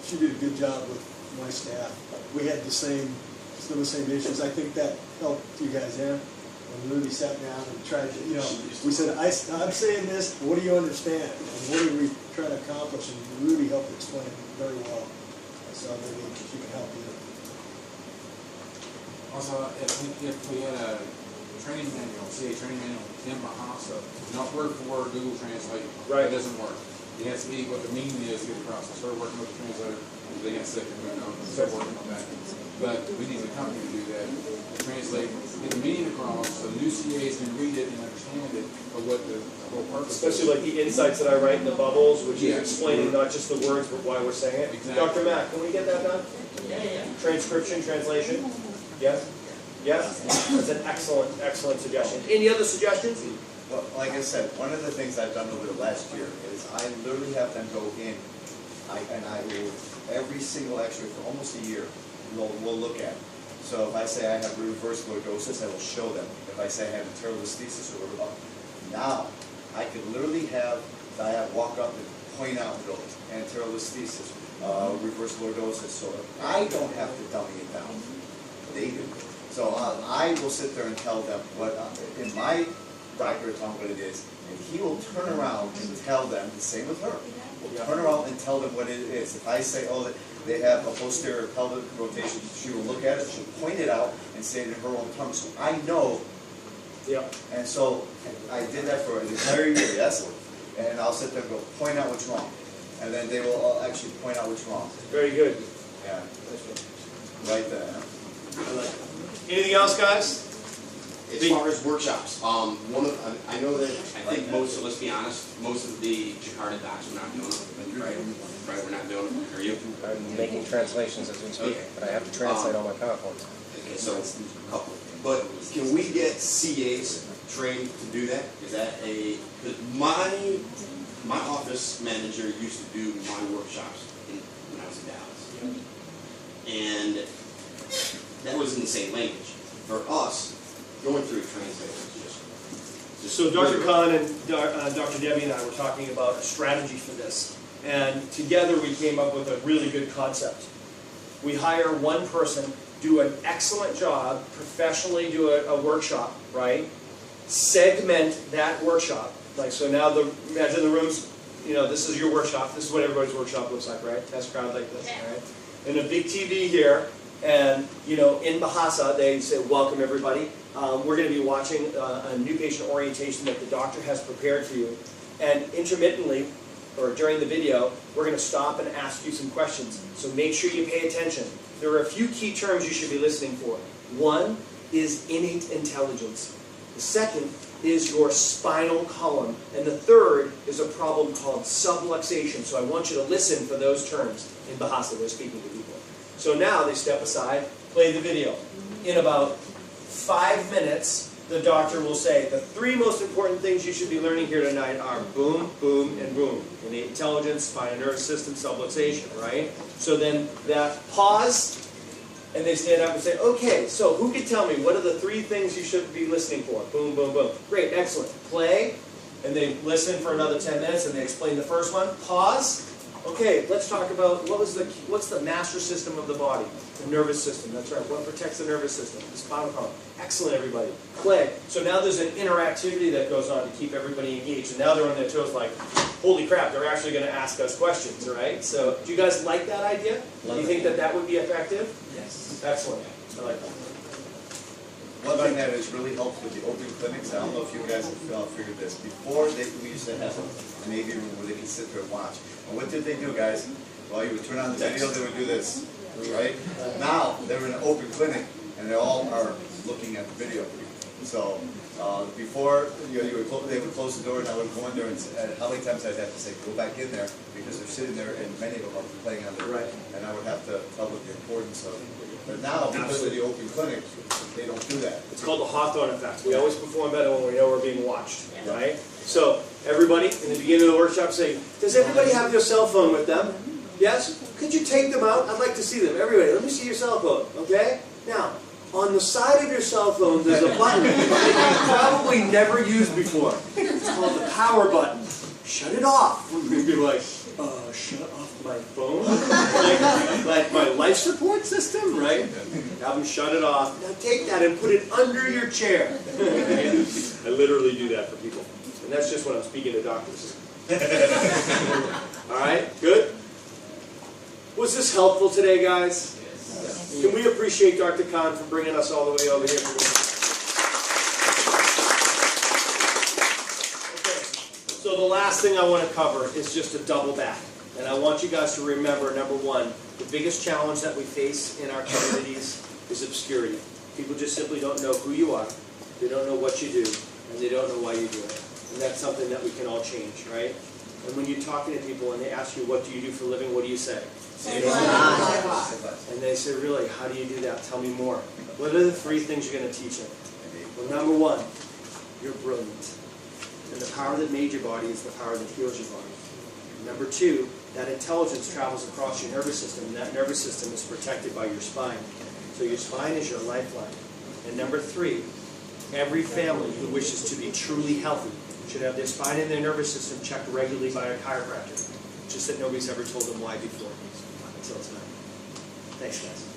she did a good job with my staff. We had still the same issues. I think that helped you guys, yeah? When Rudy sat down and tried to, we said, I'm saying this, what do you understand? And what are we trying to accomplish? And Rudy helped explain it very well. So maybe she can help you. Also, if we had a training manual, say a training manual in Bahasa, not word for word Google Translate, right. It doesn't work. It has to be what the meaning is to get across. I started working with the translator, they got sick and moved on, start working on that. But we need the company to do that, translate, get the meaning across, so new CAs can read it and understand it, of what the whole purpose is. Especially like the insights that I write in the bubbles, which is explaining not just the words, but why we're saying it. Exactly. Dr. Mack, can we get that done? Yeah. Transcription, translation? Yes? Yes? That's an excellent, excellent suggestion. Any other suggestions? Well, like I said, one of the things I've done over the last year is I literally have them go in, and I will, every single x-ray for almost a year, we'll look at it. So if I say I have reverse lordosis, I will show them. If I say I have enterolesthesis or whatever, now I could literally have walk up and point out those enterolesthesis, reverse lordosis. So I don't have to dummy it down. They do. So I will sit there and tell them what in my doctor will tell them what it is, and he will turn around and tell them the same with her. We'll turn around and tell them what it is. If I say, oh, they have a posterior pelvic rotation, she will look at it, she'll point it out and say it in her own terms. So I know. Yeah. And so I did that for an entire year, yes. And I'll sit there and go, point out what's wrong. And then they will actually point out what's wrong. Very good. Yeah. Right there. Anything else, guys? As far as workshops, I know that, I think let's be honest, most of the Jakarta docs are not doing it, right? Right, we're not doing it, are you? I'm making translations as we speak, but I have to translate all my PowerPoints. Okay, so a couple. But can we get CAs trained to do that? Is that my office manager used to do my workshops when I was in Dallas. And that was in the same language. For us, going through translation is just So Dr. Khan and Dr. Debbie and I were talking about a strategy for this. And together we came up with a really good concept. We hire one person, do an excellent job, professionally do a workshop, right? Segment that workshop. Like, so now imagine the rooms, this is your workshop, this is what everybody's workshop looks like, right? Test crowd like this, right? And a big TV here, and in Bahasa they say, welcome everybody. We're going to be watching a new patient orientation that the doctor has prepared for you. And intermittently, or during the video, we're going to stop and ask you some questions. So make sure you pay attention. There are a few key terms you should be listening for. One is innate intelligence. The second is your spinal column. And the third is a problem called subluxation. So I want you to listen for those terms in Bahasa. They're speaking to people. So now they step aside, play the video. In about 5 minutes, the doctor will say, the 3 most important things you should be learning here tonight are boom, boom, and boom. Innate intelligence, spinal nervous system, subluxation, right? So then that pause, and they stand up and say, okay, so who can tell me what are the 3 things you should be listening for? Boom, boom, boom. Great, excellent. Play, and they listen for another 10 minutes, and they explain the first one. Pause. Okay, let's talk about what's the master system of the body? The nervous system, that's right. What protects the nervous system? The spinal column. Excellent, everybody. Play. So now there's an interactivity that goes on to keep everybody engaged. And now they're on their toes like, holy crap, they're actually going to ask us questions, right? So do you guys like that idea? Do you think that would be effective? Yes. Excellent. I like that. One thing that has really helped with the open clinics, I don't know if you guys have figured this, before we used to have an AV room where they could sit there and watch. And what did they do, guys? Well, you would turn on the video, they would do this, right? Now, they're in an open clinic, and they all are looking at the video. So, before, they would close the door, and I would go in there, and how many times I'd have to say, go back in there, because they're sitting there, and many of them are playing on their right, and I would have to tell them the importance of it. But now, because of the open clinic, they don't do that. It's called the Hawthorne effect. We always perform better when we know we're being watched, right? So, everybody, in the beginning of the workshop, say, does everybody have their cell phone with them? Yes? Could you take them out? I'd like to see them. Everybody, let me see your cell phone, okay? Now, on the side of your cell phone, there's a button that you've probably never used before. It's called the power button. Shut it off. You'd be like, shut off my phone, like my life support system, right? Have them shut it off. Now take that and put it under your chair. I literally do that for people. And that's just when I'm speaking to doctors. All right, good? Was this helpful today, guys? Yes. Can we appreciate Dr. Khan for bringing us all the way over here? Okay, so the last thing I want to cover is just a double back. And I want you guys to remember, number one, the biggest challenge that we face in our communities is obscurity. People just simply don't know who you are, they don't know what you do, and they don't know why you do it. And that's something that we can all change, right? And when you're talking to people and they ask you, what do you do for a living, what do you say? Save lives. And they say, really, how do you do that? Tell me more. What are the 3 things you're going to teach them? Well, number 1, you're brilliant. And the power that made your body is the power that heals your body. Number 2, that intelligence travels across your nervous system, and that nervous system is protected by your spine. So your spine is your lifeline. And number 3, every family who wishes to be truly healthy should have their spine and their nervous system checked regularly by a chiropractor. Just that nobody's ever told them why before. Until tonight. Thanks, guys.